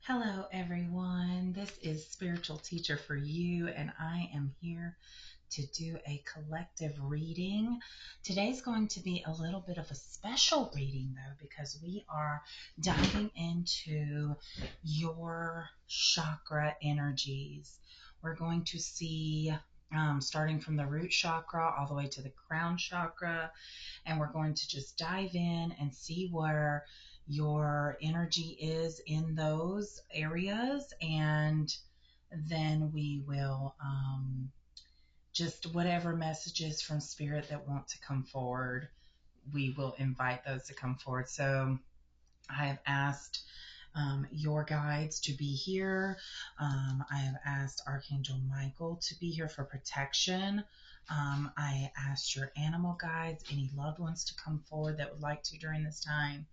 Hello, everyone. This is Spiritual Teacher for You, and I am here to do a collective reading. Today's going to be a little bit of a special reading, though, because we are diving into your chakra energies. We're going to see starting from the root chakra all the way to the crown chakra, and we're going to just dive in and see where your energy is in those areas, and then we will just whatever messages from spirit that want to come forward, we will invite those to come forward. So I have asked your guides to be here. I have asked Archangel Michael to be here for protection. I asked your animal guides, any loved ones, to come forward that would like to during this time.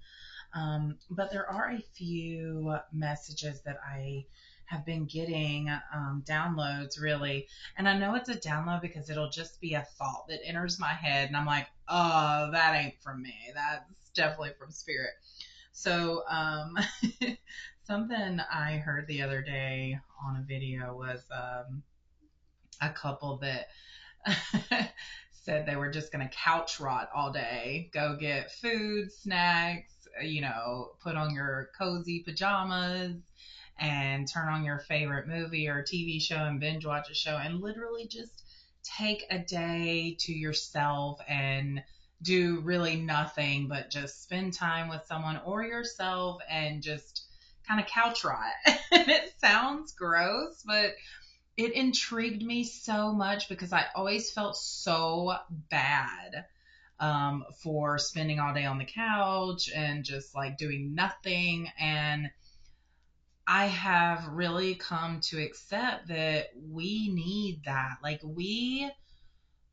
But there are a few messages that I have been getting, downloads really. And I know it's a download because it'll just be a thought that enters my head. And I'm like, oh, that ain't from me. That's definitely from spirit. So something I heard the other day on a video was a couple that said they were just going to couch rot all day, go get food, snacks, put on your cozy pajamas and turn on your favorite movie or TV show and binge watch a show and literally just take a day to yourself and do really nothing but just spend time with someone or yourself and just kind of couch rot. And it sounds gross, but it intrigued me so much because I always felt so bad for spending all day on the couch and just like doing nothing. And I have really come to accept that we need that. Like, we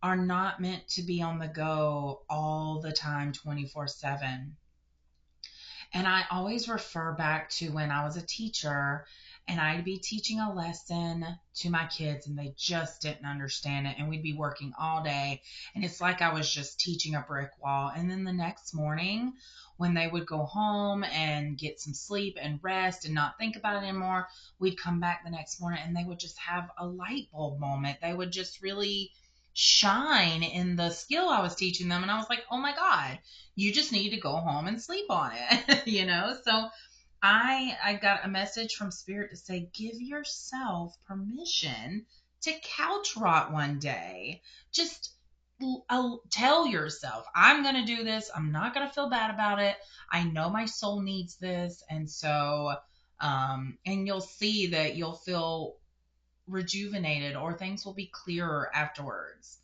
are not meant to be on the go all the time, 24/7. And I always refer back to when I was a teacher and I'd be teaching a lesson to my kids and they just didn't understand it. And we'd be working all day. And it's like I was just teaching a brick wall. And then the next morning, when they would go home and get some sleep and rest and not think about it anymore, we'd come back the next morning and they would just have a light bulb moment. They would just really shine in the skill I was teaching them. And I was like, oh my God, you just need to go home and sleep on it. So I got a message from spirit to say, give yourself permission to couch rot one day. Just tell yourself, I'm going to do this. I'm not going to feel bad about it. I know my soul needs this. And so, and you'll see that you'll feel rejuvenated or things will be clearer afterwards.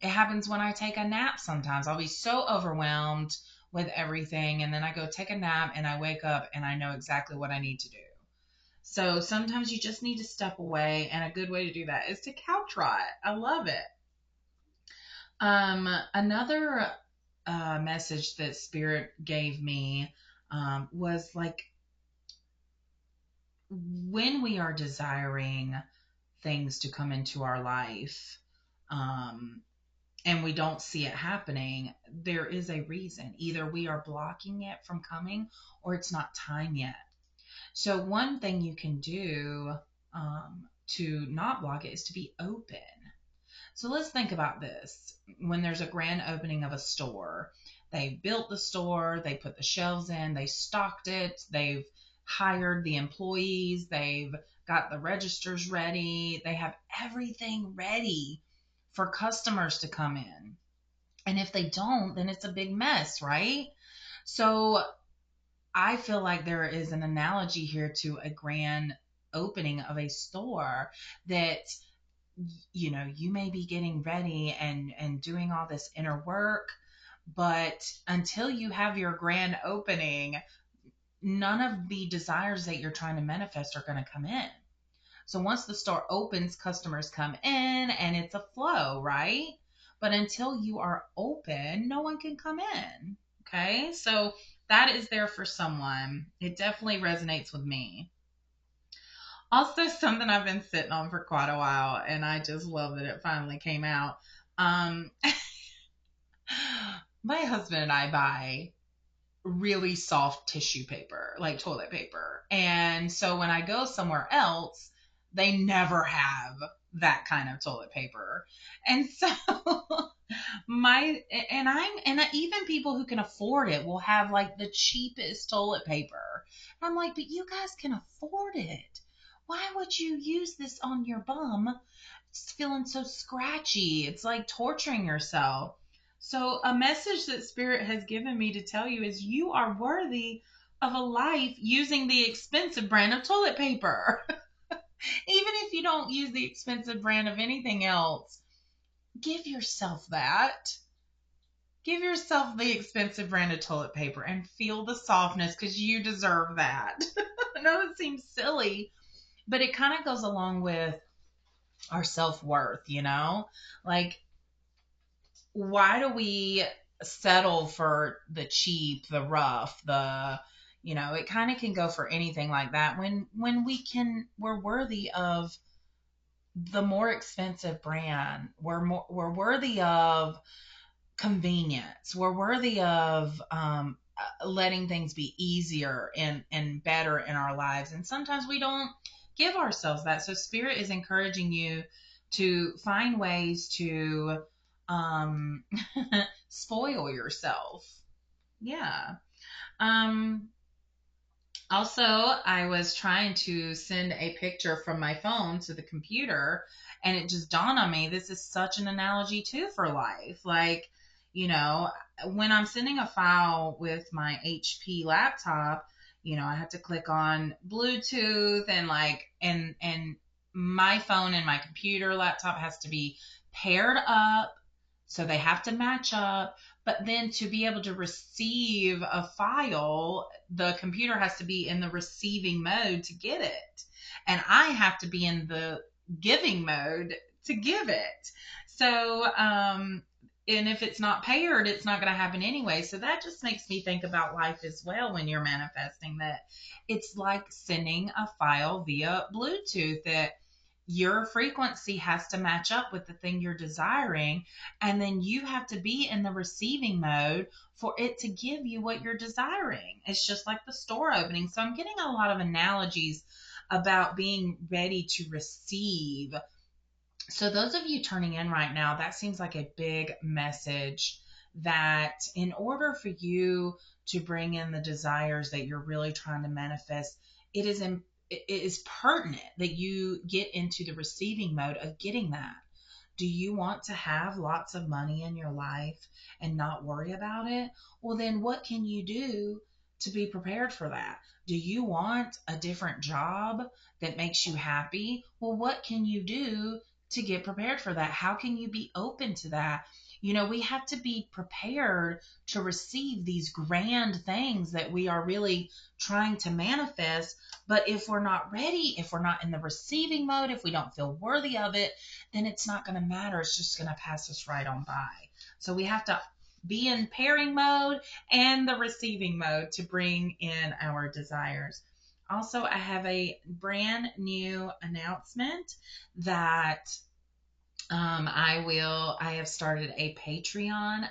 It happens when I take a nap sometimes. I'll be so overwhelmed with everything, and then I go take a nap and I wake up and I know exactly what I need to do. So sometimes you just need to step away, and a good way to do that is to couch rot. I love it. Another message that Spirit gave me was like, when we are desiring things to come into our life, and we don't see it happening, there is a reason. Either we are blocking it from coming or it's not time yet. So one thing you can do to not block it is to be open. So let's think about this. When there's a grand opening of a store, they built the store, they put the shelves in, they stocked it, they've hired the employees, they've got the registers ready, they have everything ready for customers to come in. And if they don't, then it's a big mess, right? So I feel like there is an analogy here to a grand opening of a store that, you may be getting ready and doing all this inner work, but until you have your grand opening, none of the desires that you're trying to manifest are going to come in. So once the store opens, customers come in and it's a flow, right? But until you are open, no one can come in. Okay. So that is there for someone. It definitely resonates with me. Also, something I've been sitting on for quite a while, and I just love that it finally came out. My husband and I buy really soft tissue paper, like toilet paper. And so when I go somewhere else, they never have that kind of toilet paper. And so my and even people who can afford it will have like the cheapest toilet paper. And I'm like, but you guys can afford it. Why would you use this on your bum? It's feeling so scratchy. It's like torturing yourself. So a message that Spirit has given me to tell you is you are worthy of a life using the expensive brand of toilet paper. Even if you don't use the expensive brand of anything else, give yourself that. Give yourself the expensive brand of toilet paper and feel the softness because you deserve that. I know it seems silly, but it kind of goes along with our self-worth, you know? Like, why do we settle for the cheap, the rough, it kind of can go for anything like that when we're worthy of the more expensive brand. We're worthy of convenience. We're worthy of letting things be easier and better in our lives. And sometimes we don't give ourselves that. So Spirit is encouraging you to find ways to um, spoil yourself. Yeah. Um, Also, I was trying to send a picture from my phone to the computer, and it just dawned on me this is such an analogy too for life. Like, when I'm sending a file with my HP laptop, I have to click on Bluetooth and and my phone and my computer laptop has to be paired up, so they have to match up. But then to be able to receive a file, the computer has to be in the receiving mode to get it. And I have to be in the giving mode to give it. So, and if it's not paired, it's not going to happen anyway. So that just makes me think about life as well when you're manifesting, that it's like sending a file via Bluetooth, that your frequency has to match up with the thing you're desiring. And then you have to be in the receiving mode for it to give you what you're desiring. It's just like the store opening. So I'm getting a lot of analogies about being ready to receive. So those of you turning in right now, that seems like a big message, that in order for you to bring in the desires that you're really trying to manifest, it is pertinent that you get into the receiving mode of getting that. Do you want to have lots of money in your life and not worry about it? Well, then what can you do to be prepared for that? Do you want a different job that makes you happy? Well, what can you do to get prepared for that? How can you be open to that? We have to be prepared to receive these grand things that we are really trying to manifest. But if we're not ready, if we're not in the receiving mode, if we don't feel worthy of it, then it's not going to matter. It's just going to pass us right on by. So we have to be in pairing mode and the receiving mode to bring in our desires. Also, I have a brand new announcement that I have started a Patreon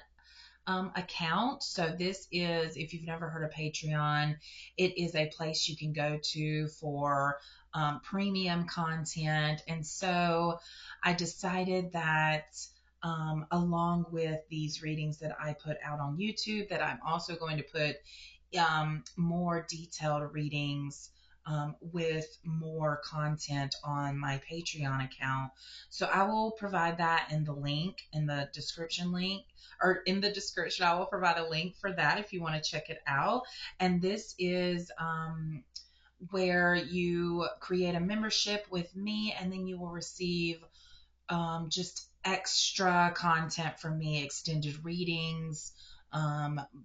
account. So this is, if you've never heard of Patreon, it is a place you can go to for premium content. And so I decided that along with these readings that I put out on YouTube, that I'm also going to put more detailed readings with more content on my Patreon account. So I will provide that in the link, in the description link, or in the description. I will provide a link for that if you want to check it out. And this is where you create a membership with me, and then you will receive just extra content from me, extended readings,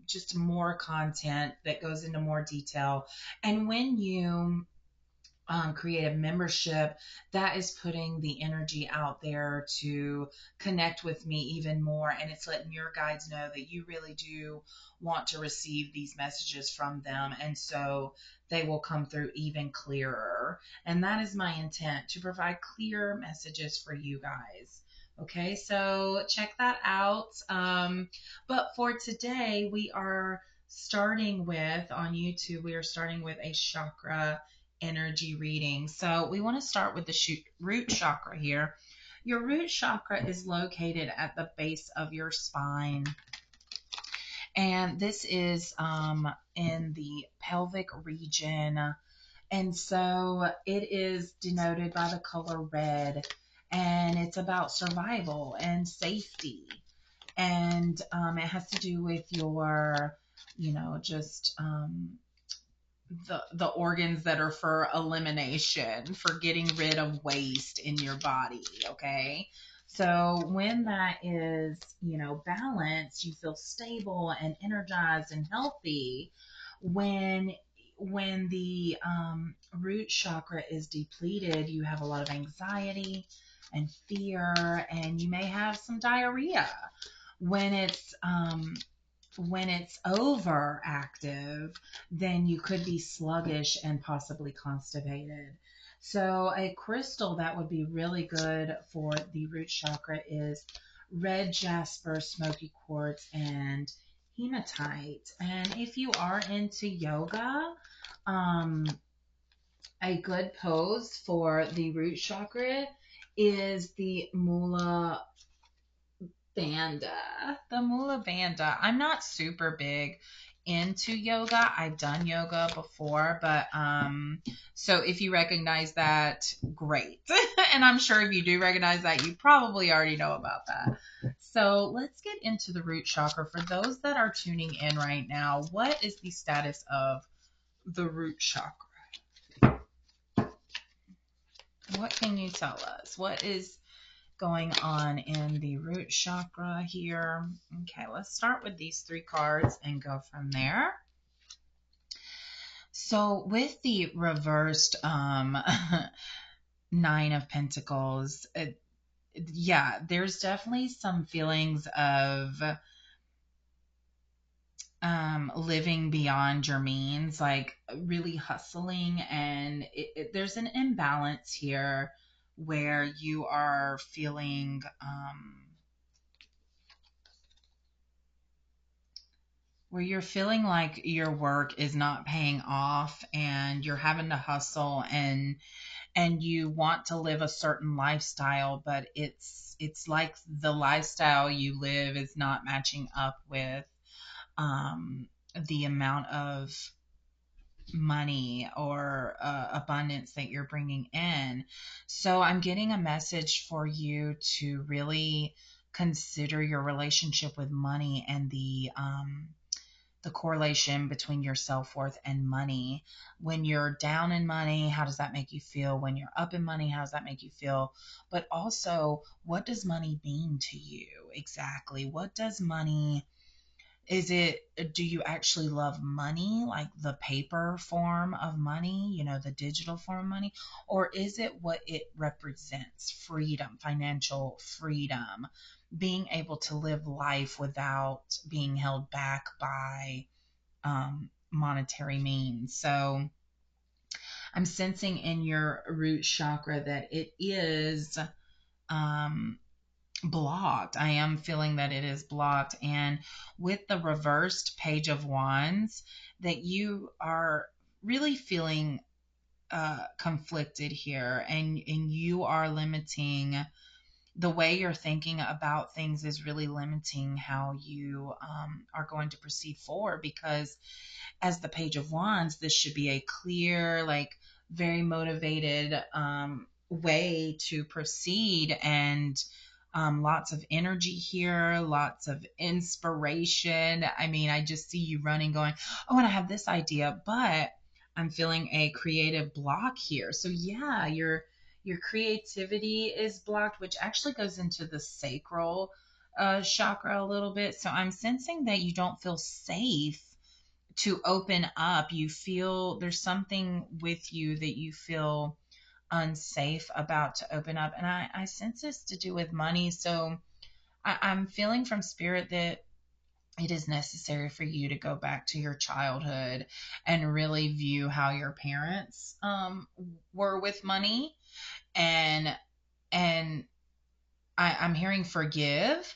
just more content that goes into more detail. And when you create a membership, that is putting the energy out there to connect with me even more. And it's letting your guides know that you really do want to receive these messages from them. And so they will come through even clearer. And that is my intent, to provide clear messages for you guys. Okay, so check that out. But for today, we are starting with, on YouTube, we are starting with a chakra energy reading. So we want to start with the root chakra here. Your root chakra is located at the base of your spine. And this is in the pelvic region. And so it is denoted by the color red. And it's about survival and safety. And it has to do with your, just the organs that are for elimination, for getting rid of waste in your body, okay? So when that is, balanced, you feel stable and energized and healthy. When the root chakra is depleted, you have a lot of anxiety and fear, and you may have some diarrhea. When it's overactive, then you could be sluggish and possibly constipated. So a crystal that would be really good for the root chakra is red jasper, smoky quartz, and hematite. And if you are into yoga, a good pose for the root chakra is the Mula Bandha. The Mula Bandha. I'm not super big into yoga. I've done yoga before, but so if you recognize that, great. And I'm sure if you do recognize that, you probably already know about that. So let's get into the root chakra. For those that are tuning in right now, what is the status of the root chakra? What can you tell us? What is going on in the root chakra here? Okay, let's start with these 3 cards and go from there. So with the reversed 9 of Pentacles, there's definitely some feelings of living beyond your means, like really hustling, and there's an imbalance here where you are feeling like your work is not paying off, and you're having to hustle, and you want to live a certain lifestyle, but it's like the lifestyle you live is not matching up with the amount of money or abundance that you're bringing in. So I'm getting a message for you to really consider your relationship with money and the correlation between your self-worth and money. When you're down in money, how does that make you feel? When you're up in money, how does that make you feel? But also, what does money mean to you exactly? What does money, do you actually love money, like the paper form of money, the digital form of money? Or is it what it represents? Freedom, financial freedom, being able to live life without being held back by monetary means. So I'm sensing in your root chakra that it is blocked. I am feeling that it is blocked. And with the reversed Page of Wands, that you are really feeling conflicted here, and you are limiting the way you're thinking about things, is really limiting how you are going to proceed forward, because as the Page of Wands, this should be a clear, like very motivated way to proceed, and lots of energy here, lots of inspiration. I mean, I just see you running, going, oh, and I have this idea, but I'm feeling a creative block here. So yeah, your creativity is blocked, which actually goes into the sacral chakra a little bit. So I'm sensing that you don't feel safe to open up. You feel there's something with you that you feel unsafe about to open up. And I sense this to do with money. So I'm feeling from spirit that it is necessary for you to go back to your childhood and really view how your parents were with money. And I'm hearing forgiveness.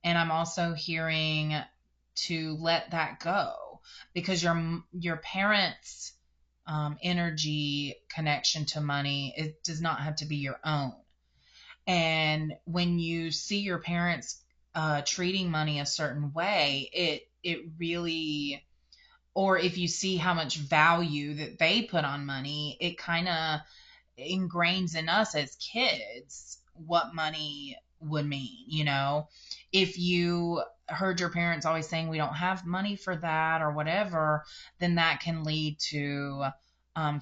And I'm also hearing to let that go, because your parents' energy connection to money, it does not have to be your own. And when you see your parents treating money a certain way, it really, or if you see how much value that they put on money, it kind of ingrains in us as kids what money would mean. If you heard your parents always saying we don't have money for that or whatever, then that can lead to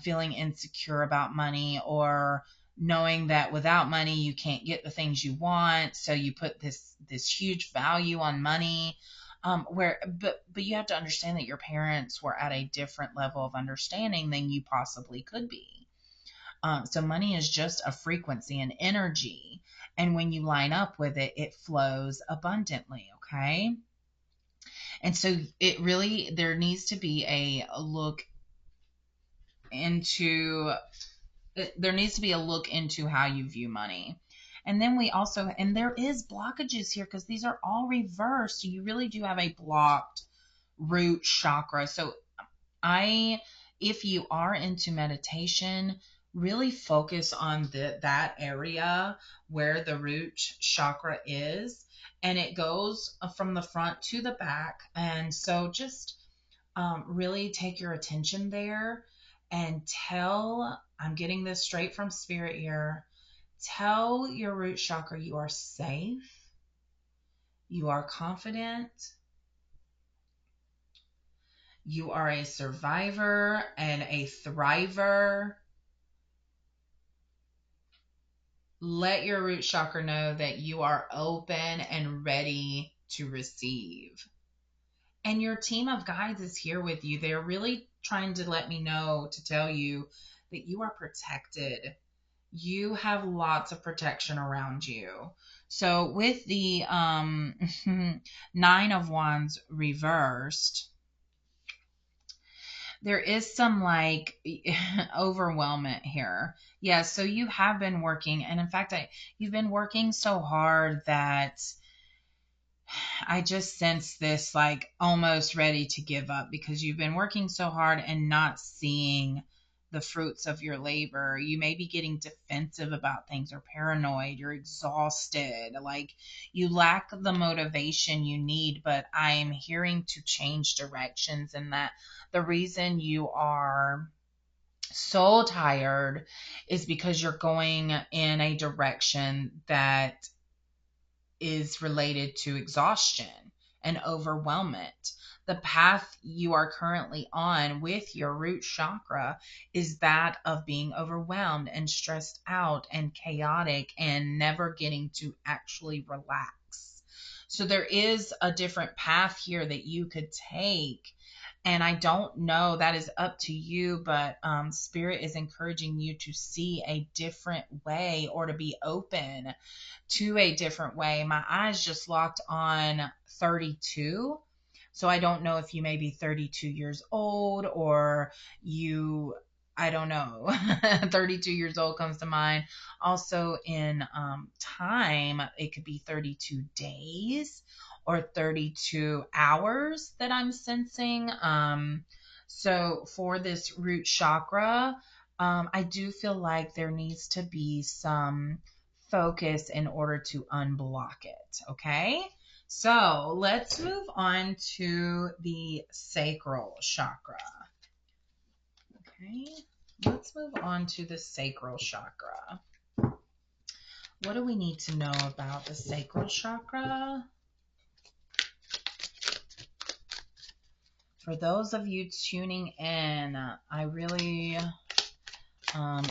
feeling insecure about money, or knowing that without money you can't get the things you want, so you put this huge value on money. But you have to understand that your parents were at a different level of understanding than you possibly could be. So money is just a frequency, an energy, and when you line up with it, it flows abundantly. Okay. And so there needs to be a look into how you view money. And then and there is blockages here, because these are all reversed. So you really do have a blocked root chakra. So if you are into meditation, really focus on that area where the root chakra is, and it goes from the front to the back. And so just really take your attention there and I'm getting this straight from spirit here, tell your root chakra you are safe, you are confident, you are a survivor and a thriver. Let your root chakra know that you are open and ready to receive. And your team of guides is here with you. They're really trying to let me know, to tell you that you are protected. You have lots of protection around you. So with the 9 of Wands reversed, there is some overwhelmment here. Yeah, so you have been working, and in fact, you've been working so hard that I just sense this almost ready to give up, because you've been working so hard and not seeing the fruits of your labor. You may be getting defensive about things, or paranoid. You're exhausted. You lack the motivation you need, but I am hearing to change directions, and that the reason you are so tired is because you're going in a direction that is related to exhaustion and overwhelmment. The path you are currently on with your root chakra is that of being overwhelmed and stressed out and chaotic and never getting to actually relax. So there is a different path here that you could take. And I don't know, that is up to you, but Spirit is encouraging you to see a different way, or to be open to a different way. My eyes just locked on 32. So I don't know if you may be 32 years old, or I don't know. 32 years old comes to mind. Also in time, it could be 32 days or 32 hours that I'm sensing. So for this root chakra, I do feel like there needs to be some focus in order to unblock it. Okay. So let's move on to the sacral chakra. Okay. Let's move on to the sacral chakra. What do we need to know about the sacral chakra? For those of you tuning in, I really,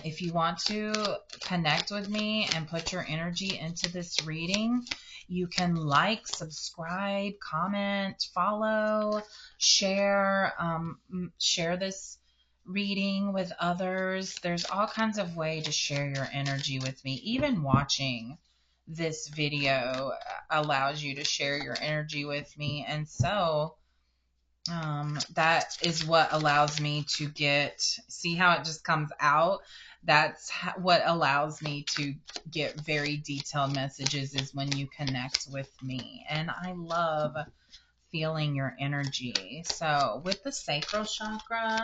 if you want to connect with me and put your energy into this reading, you can subscribe, comment, follow, share this reading with others. There's all kinds of ways to share your energy with me. Even watching this video allows you to share your energy with me. And so that is what allows me to see how it just comes out. That's what allows me to get very detailed messages, is when you connect with me. And I love feeling your energy. So with the sacral chakra,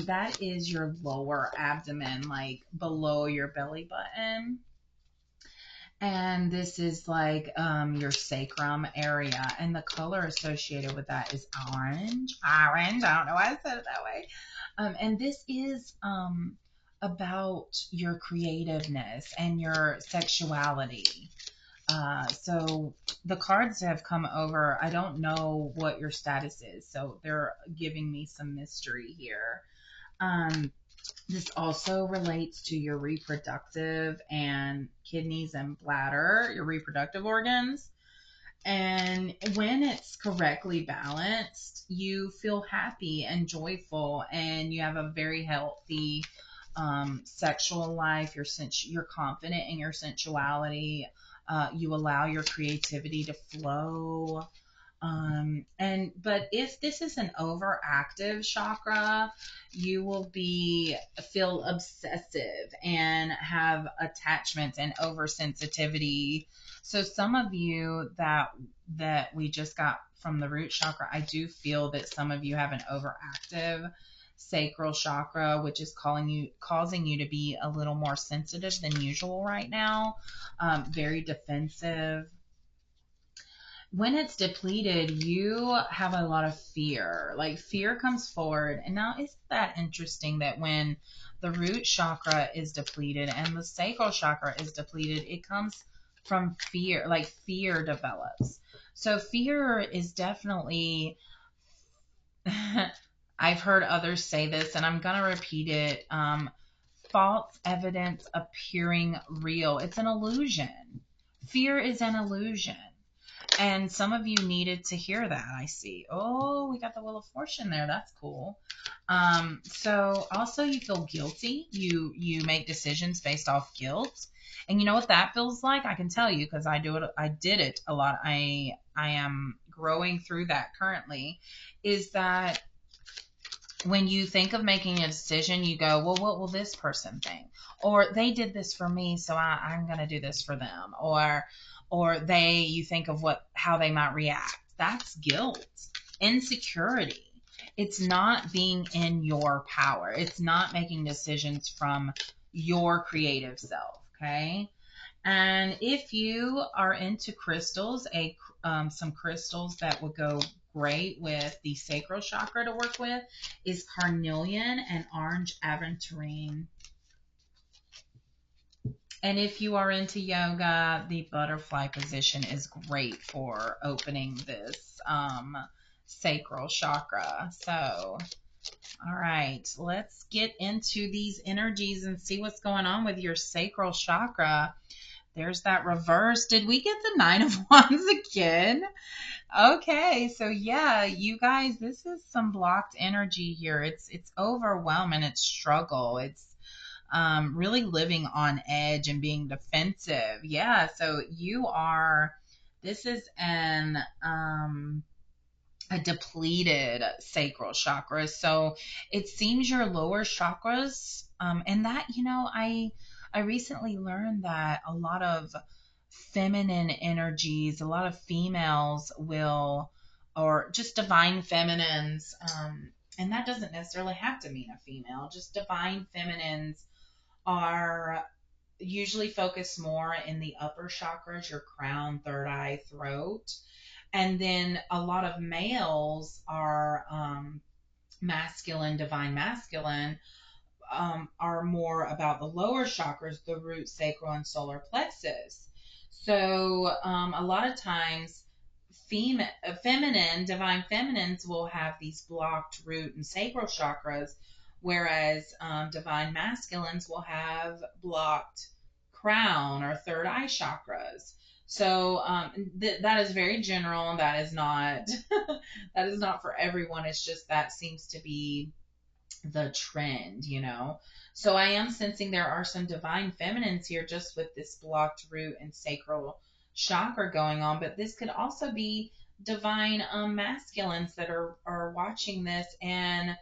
that is your lower abdomen, like below your belly button. And this is like your sacrum area. And the color associated with that is orange. Orange. I don't know why I said it that way. And this is about your creativeness and your sexuality. So the cards have come over. I don't know what your status is, so they're giving me some mystery here. This also relates to your reproductive and kidneys and bladder, your reproductive organs. And when it's correctly balanced, you feel happy and joyful, and you have a very healthy sexual life. You're confident in your sensuality. You allow your creativity to flow. But if this is an overactive chakra, you will feel obsessive and have attachments and oversensitivity. So some of you that we just got from the root chakra, I do feel that some of you have an overactive sacral chakra, which is causing you to be a little more sensitive than usual right now, very defensive. When it's depleted, you have a lot of fear. Like fear comes forward. And now, isn't that interesting that when the root chakra is depleted and the sacral chakra is depleted, it comes from fear, like fear develops. So fear is definitely, I've heard others say this, and I'm going to repeat it. False evidence appearing real. It's an illusion. Fear is an illusion. And some of you needed to hear that, I see. Oh, we got the Wheel of Fortune there. That's cool. So also you feel guilty. You make decisions based off guilt. And you know what that feels like? I can tell you because I did it a lot. I am growing through that currently. Is that when you think of making a decision, you go, well, what will this person think? Or they did this for me, so I'm going to do this for them. Or you think of how they might react. That's guilt, insecurity. It's not being in your power. It's not making decisions from your creative self. Okay. And if you are into crystals, some crystals that would go great with the sacral chakra to work with is carnelian and orange aventurine. And if you are into yoga, the butterfly position is great for opening this sacral chakra. So, all right, let's get into these energies and see what's going on with your sacral chakra. There's that reverse. Did we get the 9 of Wands again? Okay, so yeah, you guys, this is some blocked energy here. It's overwhelming. It's struggle. It's really living on edge and being defensive. Yeah, so this is a depleted sacral chakra. So it seems your lower chakras, and that, I recently learned that a lot of feminine energies, a lot of females or just divine feminines, and that doesn't necessarily have to mean a female, just divine feminines are usually focused more in the upper chakras, your crown, third eye, throat. And then a lot of males are masculine, divine masculine, are more about the lower chakras, the root, sacral, and solar plexus. So a lot of times, feminine, divine feminines will have these blocked root and sacral chakras, whereas divine masculines will have blocked crown or third eye chakras. So that is very general. That is not that is not for everyone. It's just that seems to be the trend, So I am sensing there are some divine feminines here just with this blocked root and sacral chakra going on, but this could also be divine masculines that are watching this, and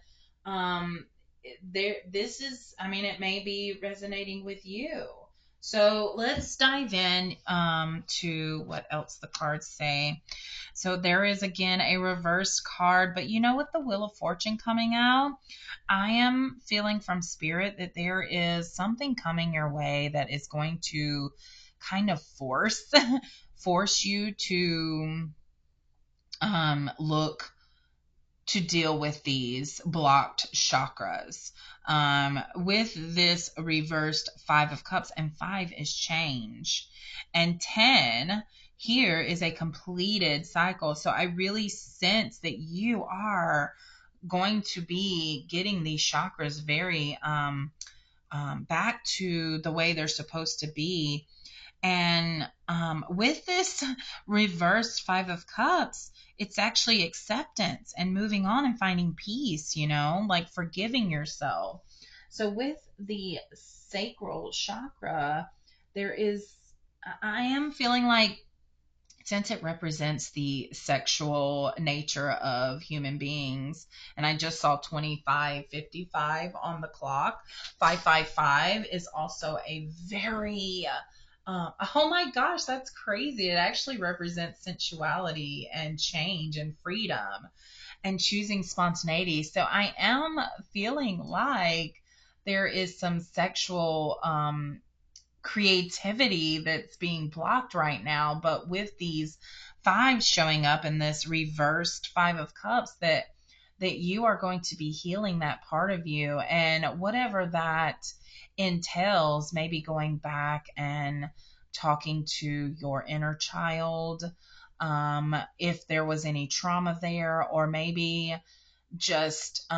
this is, it may be resonating with you. So let's dive in to what else the cards say. So there is again a reverse card, but you know, with the Wheel of Fortune coming out, I am feeling from spirit that there is something coming your way that is going to kind of force you to look to deal with these blocked chakras. With this reversed Five of Cups, and 5 is change, and 10 here is a completed cycle. So I really sense that you are going to be getting these chakras very back to the way they're supposed to be. And with this reversed Five of Cups, it's actually acceptance and moving on and finding peace, like forgiving yourself. So with the Sacral Chakra, I am feeling like, since it represents the sexual nature of human beings, and I just saw 2555 on the clock. 555 is also a very oh my gosh, that's crazy. It actually represents sensuality and change and freedom and choosing spontaneity. So I am feeling like there is some sexual creativity that's being blocked right now. But with these fives showing up in this reversed Five of Cups, that you are going to be healing that part of you, and whatever that entails, maybe going back and talking to your inner child, if there was any trauma there, or maybe just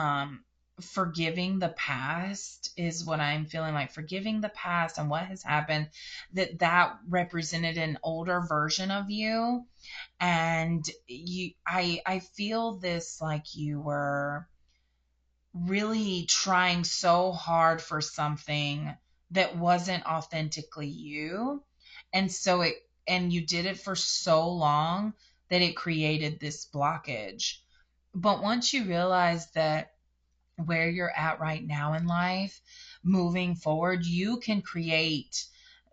forgiving the past is what I'm feeling like. Forgiving the past and what has happened, that represented an older version of you. And I feel this, like you were really trying so hard for something that wasn't authentically you. And you did it for so long that it created this blockage. But once you realize that where you're at right now in life, moving forward,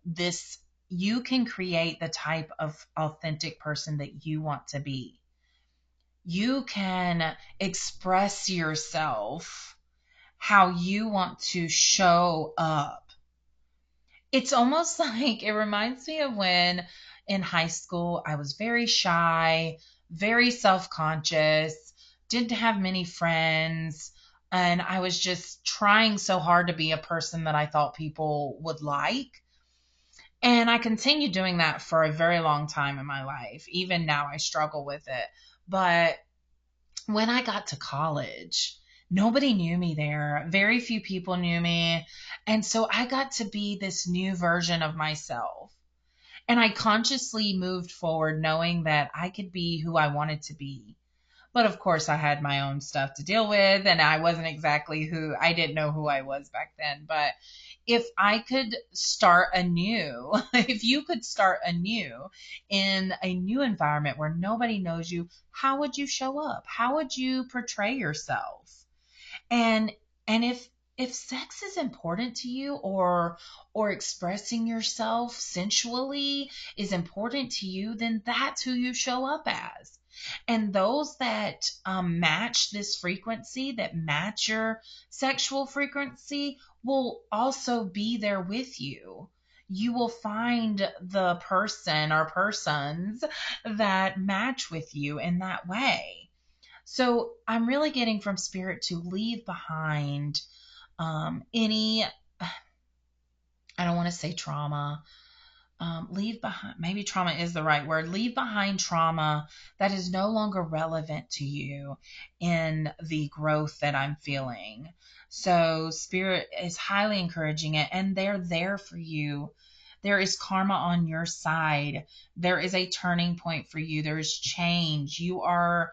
this, you can create the type of authentic person that you want to be. You can express yourself how you want to show up. It's almost like, it reminds me of when in high school I was very shy, very self-conscious, didn't have many friends, and I was just trying so hard to be a person that I thought people would like. And I continued doing that for a very long time in my life. Even now I struggle with it. But when I got to college, nobody knew me there. Very few people knew me. And so I got to be this new version of myself. And I consciously moved forward knowing that I could be who I wanted to be. But of course, I had my own stuff to deal with, and I didn't know who I was back then. But if I could start anew, if you could start anew in a new environment where nobody knows you, how would you show up? How would you portray yourself? And if sex is important to you, or expressing yourself sensually is important to you, then that's who you show up as. And those that match this frequency, that match your sexual frequency, will also be there with you. You will find the person or persons that match with you in that way. So I'm really getting from spirit to leave behind any, I don't want to say trauma. Leave behind, maybe trauma is the right word. Leave behind trauma that is no longer relevant to you in the growth that I'm feeling. So spirit is highly encouraging it, and they're there for you. There is karma on your side. There is a turning point for you. There is change. You are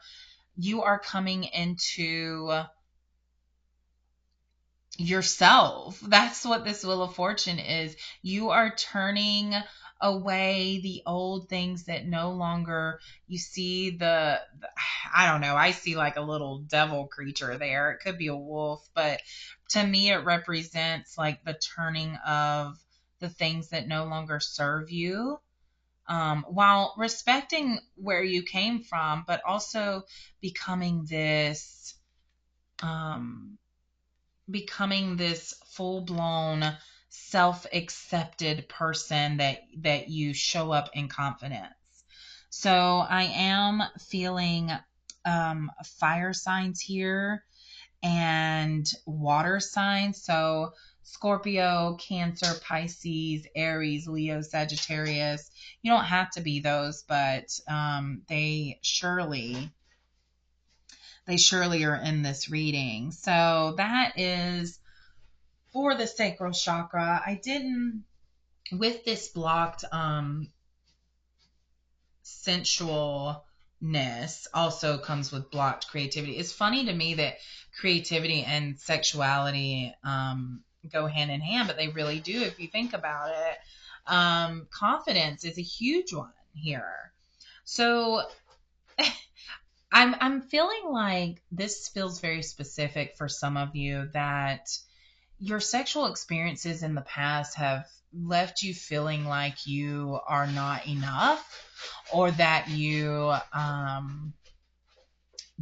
coming into yourself. That's what this Wheel of Fortune is. You are turning away the old things that no longer, you see I don't know, I see like a little devil creature there. It could be a wolf, but to me it represents like the turning of the things that no longer serve you, while respecting where you came from, but also becoming this um, full-blown self-accepted person that you show up in confidence. So I am feeling fire signs here and water signs. So Scorpio, Cancer, Pisces, Aries, Leo, Sagittarius. You don't have to be those, but they surely are in this reading. So that is for the sacral chakra. I didn't, with this blocked sensualness also comes with blocked creativity. It's funny to me that creativity and sexuality go hand in hand, but they really do if you think about it. Confidence is a huge one here. So I'm feeling like this feels very specific for some of you, that your sexual experiences in the past have left you feeling like you are not enough, or that you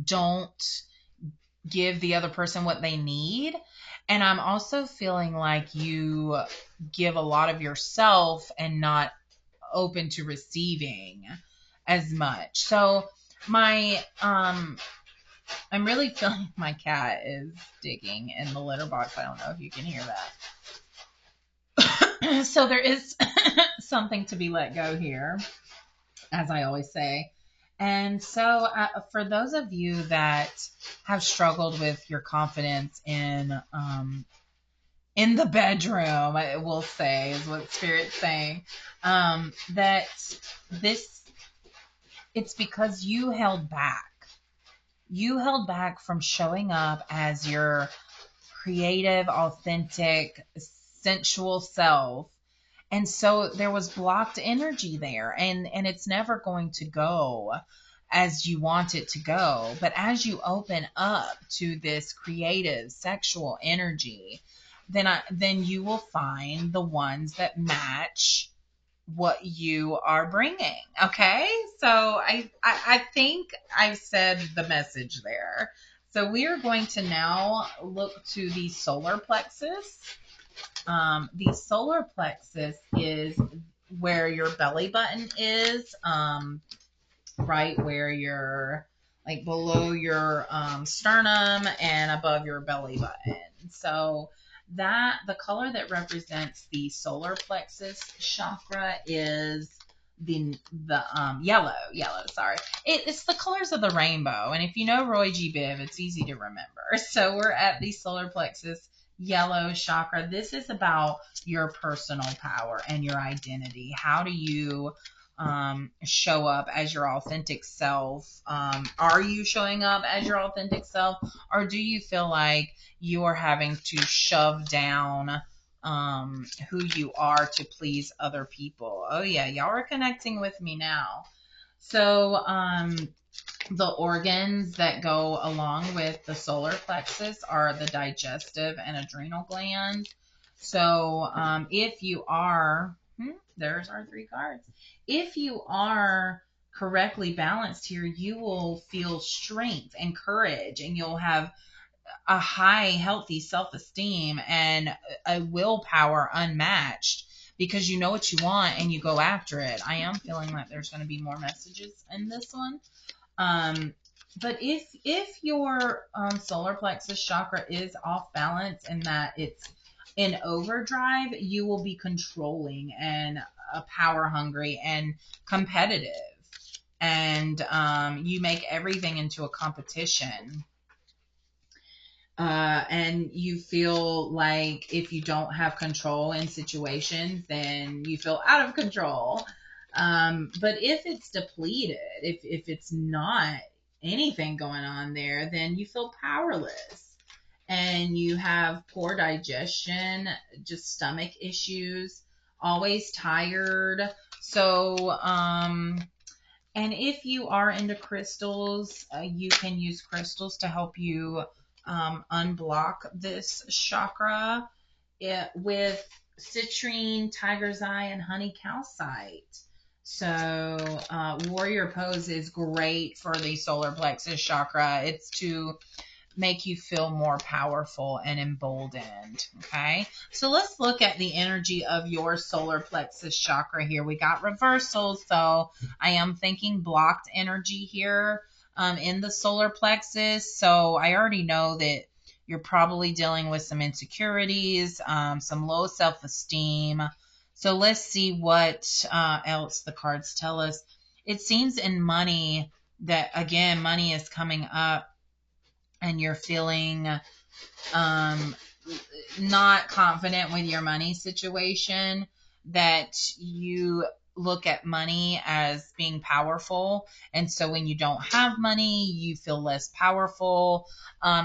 don't give the other person what they need. And I'm also feeling like you give a lot of yourself and not open to receiving as much. So my I'm really feeling my cat is digging in the litter box. I don't know if you can hear that. So there is something to be let go here, as I always say. And so for those of you that have struggled with your confidence in the bedroom, I will say, is what Spirit's saying, that it's because you held back. You held back from showing up as your creative, authentic, sensual self. And so there was blocked energy there, and it's never going to go as you want it to go. But as you open up to this creative, sexual energy, then you will find the ones that match what you are bringing. Okay, so I think I said the message there. So we are going to now look to the solar plexus. The solar plexus is where your belly button is, right where you're, like, below your sternum and above your belly button. So that the color that represents the solar plexus chakra is the yellow. Sorry, it's the colors of the rainbow. And if you know Roy G. Biv, it's easy to remember. So we're at the solar plexus yellow chakra. This is about your personal power and your identity. How do you show up as your authentic self? Are you showing up as your authentic self, or do you feel like you are having to shove down who you are to please other people? Oh yeah, y'all are connecting with me now. So the organs that go along with the solar plexus are the digestive and adrenal glands. So if you are, there's our 3 cards. If you are correctly balanced here, you will feel strength and courage, and you'll have a high, healthy self-esteem and a willpower unmatched, because you know what you want and you go after it. I am feeling like there's going to be more messages in this one. But if your solar plexus chakra is off balance and that it's in overdrive, you will be controlling and power hungry and competitive, and you make everything into a competition. And you feel like if you don't have control in situations, then you feel out of control. But if it's depleted, if it's not anything going on there, then you feel powerless, and you have poor digestion, just stomach issues, always tired. So, and if you are into crystals, you can use crystals to help you unblock this chakra. With citrine, tiger's eye, and honey calcite. So warrior pose is great for the solar plexus chakra. It's to make you feel more powerful and emboldened. Okay, so let's look at the energy of your solar plexus chakra here. We got reversals, so I am thinking blocked energy here in the solar plexus. So I already know that you're probably dealing with some insecurities, some low self-esteem. So let's see what else the cards tell us. It seems in money that, again, money is coming up and you're feeling um, not confident with your money situation, that you look at money as being powerful. And so when you don't have money, you feel less powerful.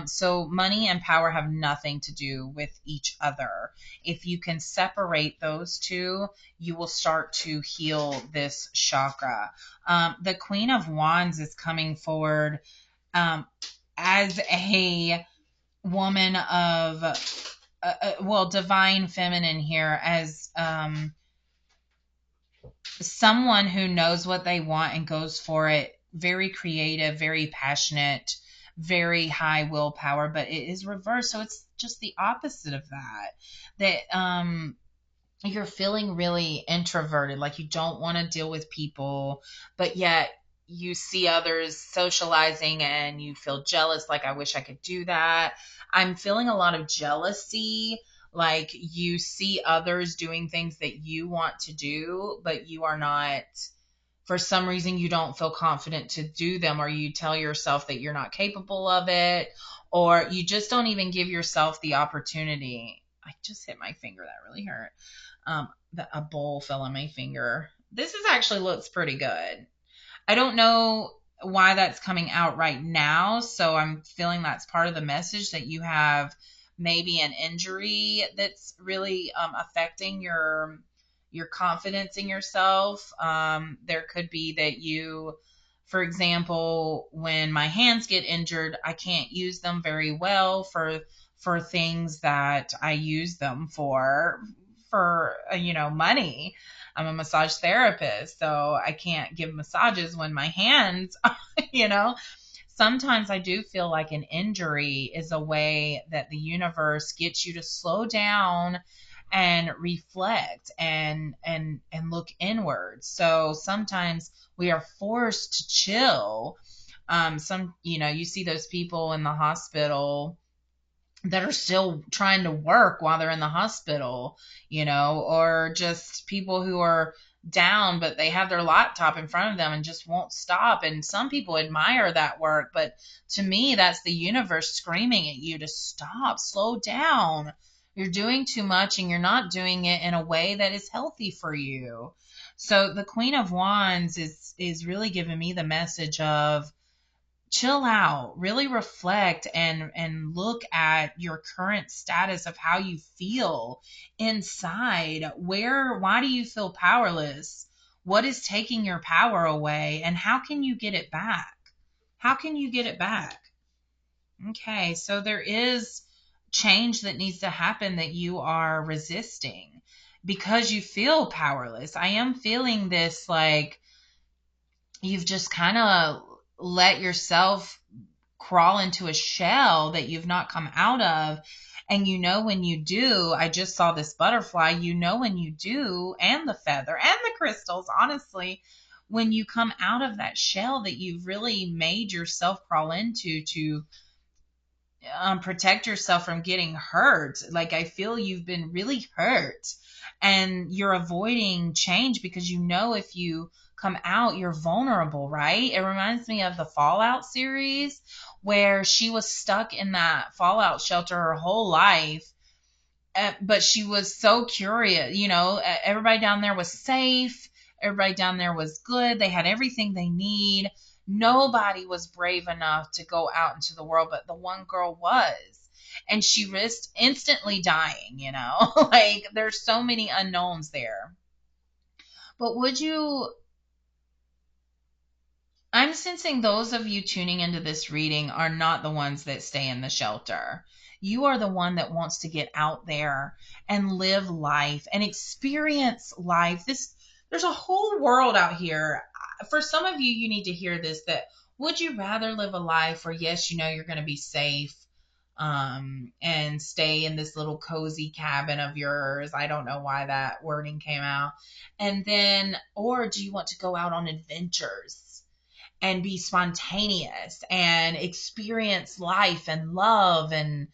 So money and power have nothing to do with each other. If you can separate those two, you will start to heal this chakra. The Queen of Wands is coming forward as a woman of divine feminine here, as someone who knows what they want and goes for it, very creative, very passionate, very high willpower. But it is reversed, so it's just the opposite of that you're feeling really introverted, like you don't want to deal with people, but yet you see others socializing and you feel jealous, like I wish I could do that. I'm feeling a lot of jealousy, like you see others doing things that you want to do, but you are not, for some reason you don't feel confident to do them, or you tell yourself that you're not capable of it, or you just don't even give yourself the opportunity. I just hit my finger. That really hurt. A bowl fell on my finger. This actually looks pretty good. I don't know why that's coming out right now, so I'm feeling that's part of the message, that you have maybe an injury that's really affecting your confidence in yourself. There could be that you, for example, when my hands get injured, I can't use them very well for things that I use them for money. I'm a massage therapist, so I can't give massages when my hands, you know. Sometimes I do feel like an injury is a way that the universe gets you to slow down and reflect and look inward. So sometimes we are forced to chill. You see those people in the hospital that are still trying to work while they're in the hospital, or just people who are down, but they have their laptop in front of them and just won't stop. And some people admire that work, but to me, that's the universe screaming at you to stop, slow down. You're doing too much and you're not doing it in a way that is healthy for you. So the Queen of Wands is really giving me the message of, chill out, really reflect and look at your current status of how you feel inside. Why do you feel powerless? What is taking your power away, and how can you get it back? How can you get it back? Okay, so there is change that needs to happen that you are resisting because you feel powerless. I am feeling this, like you've just kind of let yourself crawl into a shell that you've not come out of. And when you do, I just saw this butterfly, when you do, and the feather and the crystals, honestly, when you come out of that shell that you've really made yourself crawl into to protect yourself from getting hurt. Like, I feel you've been really hurt and you're avoiding change because if you come out, you're vulnerable, right? It reminds me of the Fallout series where she was stuck in that Fallout shelter her whole life. But she was so curious, everybody down there was safe. Everybody down there was good. They had everything they need. Nobody was brave enough to go out into the world, but the one girl was. And she risked instantly dying, like there's so many unknowns there. But I'm sensing those of you tuning into this reading are not the ones that stay in the shelter. You are the one that wants to get out there and live life and experience life. There's a whole world out here. For some of you, you need to hear this, that would you rather live a life where, yes, you know you're going to be safe, and stay in this little cozy cabin of yours? I don't know why that wording came out. And then, or do you want to go out on adventures and be spontaneous and experience life and love and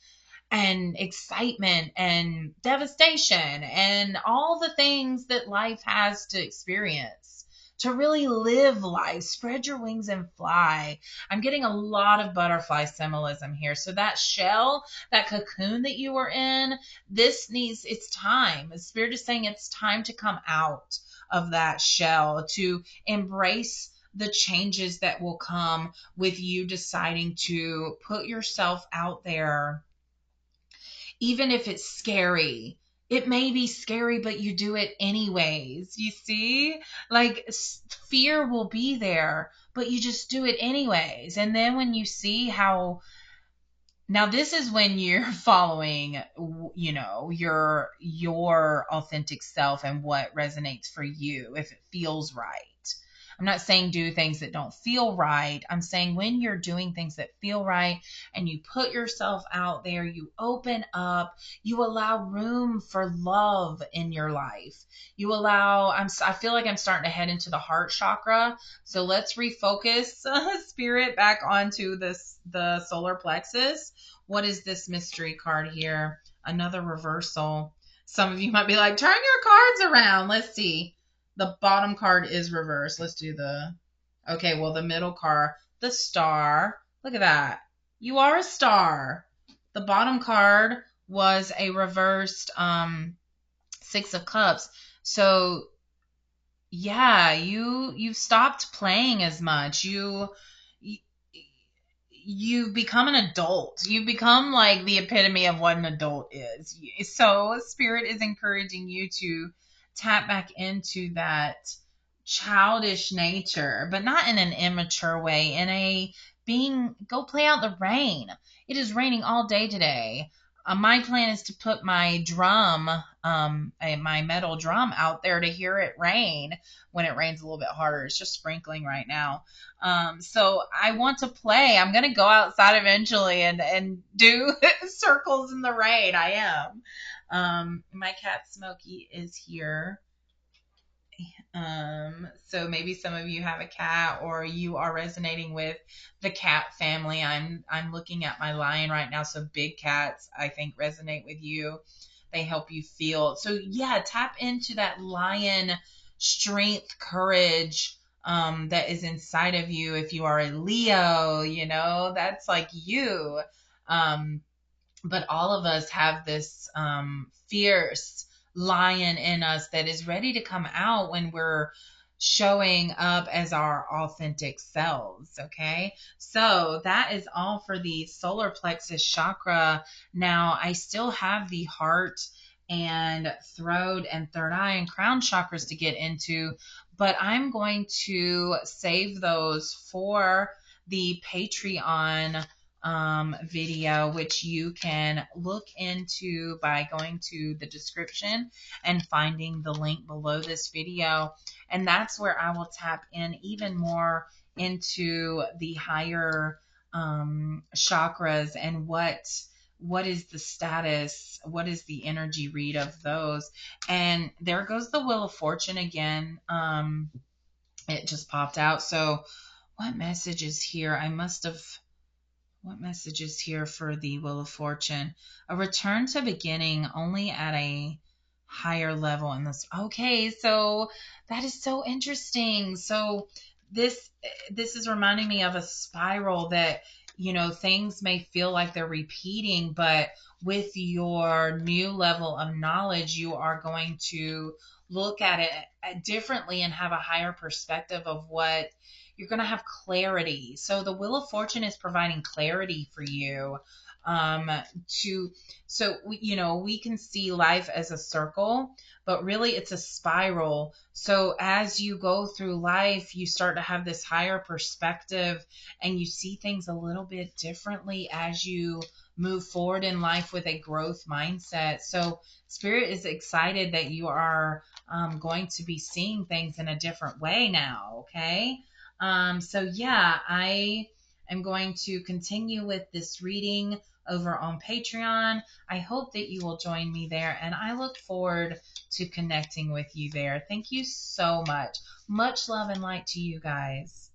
excitement and devastation and all the things that life has to experience, to really live life, spread your wings and fly? I'm getting a lot of butterfly symbolism here. So that shell, that cocoon that you were in, it's time. The Spirit is saying it's time to come out of that shell, to embrace the changes that will come with you deciding to put yourself out there. Even if it's scary, it may be scary, but you do it anyways. You see, like, fear will be there, but you just do it anyways. And then when you see how, now this is when you're following, your authentic self and what resonates for you, if it feels right. I'm not saying do things that don't feel right. I'm saying when you're doing things that feel right and you put yourself out there, you open up, you allow room for love in your life. You allow, I feel like I'm starting to head into the heart chakra. So let's refocus, Spirit, back onto the solar plexus. What is this mystery card here? Another reversal. Some of you might be like, turn your cards around. Let's see. The bottom card is reversed. Let's do okay, well, the middle card, the star. Look at that. You are a star. The bottom card was a reversed Six of Cups. So yeah, you've stopped playing as much. You've become an adult. You've become like the epitome of what an adult is. So Spirit is encouraging you to tap back into that childish nature, but not in an immature way, go play out the rain. It is raining all day today. My plan is to put my my metal drum out there to hear it rain when it rains a little bit harder. It's just sprinkling right now. So I want to play. I'm going to go outside eventually and do circles in the rain. I am. My cat Smokey is here. So maybe some of you have a cat or you are resonating with the cat family. I'm looking at my lion right now. So big cats, I think, resonate with you. They help you feel. So yeah, tap into that lion strength, courage, that is inside of you. If you are a Leo, that's like you. But all of us have this fierce lion in us that is ready to come out when we're showing up as our authentic selves. Okay, so that is all for the solar plexus chakra. Now I still have the heart and throat and third eye and crown chakras to get into, but I'm going to save those for the Patreon video, which you can look into by going to the description and finding the link below this video. And that's where I will tap in even more into the higher chakras and what is the status, what is the energy read of those. And there goes the Wheel of Fortune again. It just popped out. So what message is here? What message is here for the Wheel of Fortune? A return to beginning, only at a higher level in this. Okay, so that is so interesting. So this is reminding me of a spiral that, things may feel like they're repeating, but with your new level of knowledge, you are going to look at it differently and have a higher perspective of what you're going to have clarity. So the Wheel of Fortune is providing clarity for you. to so we can see life as a circle, but really it's a spiral. So as you go through life, you start to have this higher perspective, and you see things a little bit differently as you move forward in life with a growth mindset. So Spirit is excited that you are going to be seeing things in a different way now. Okay. So yeah, I am going to continue with this reading over on Patreon. I hope that you will join me there, and I look forward to connecting with you there. Thank you so much. Much love and light to you guys.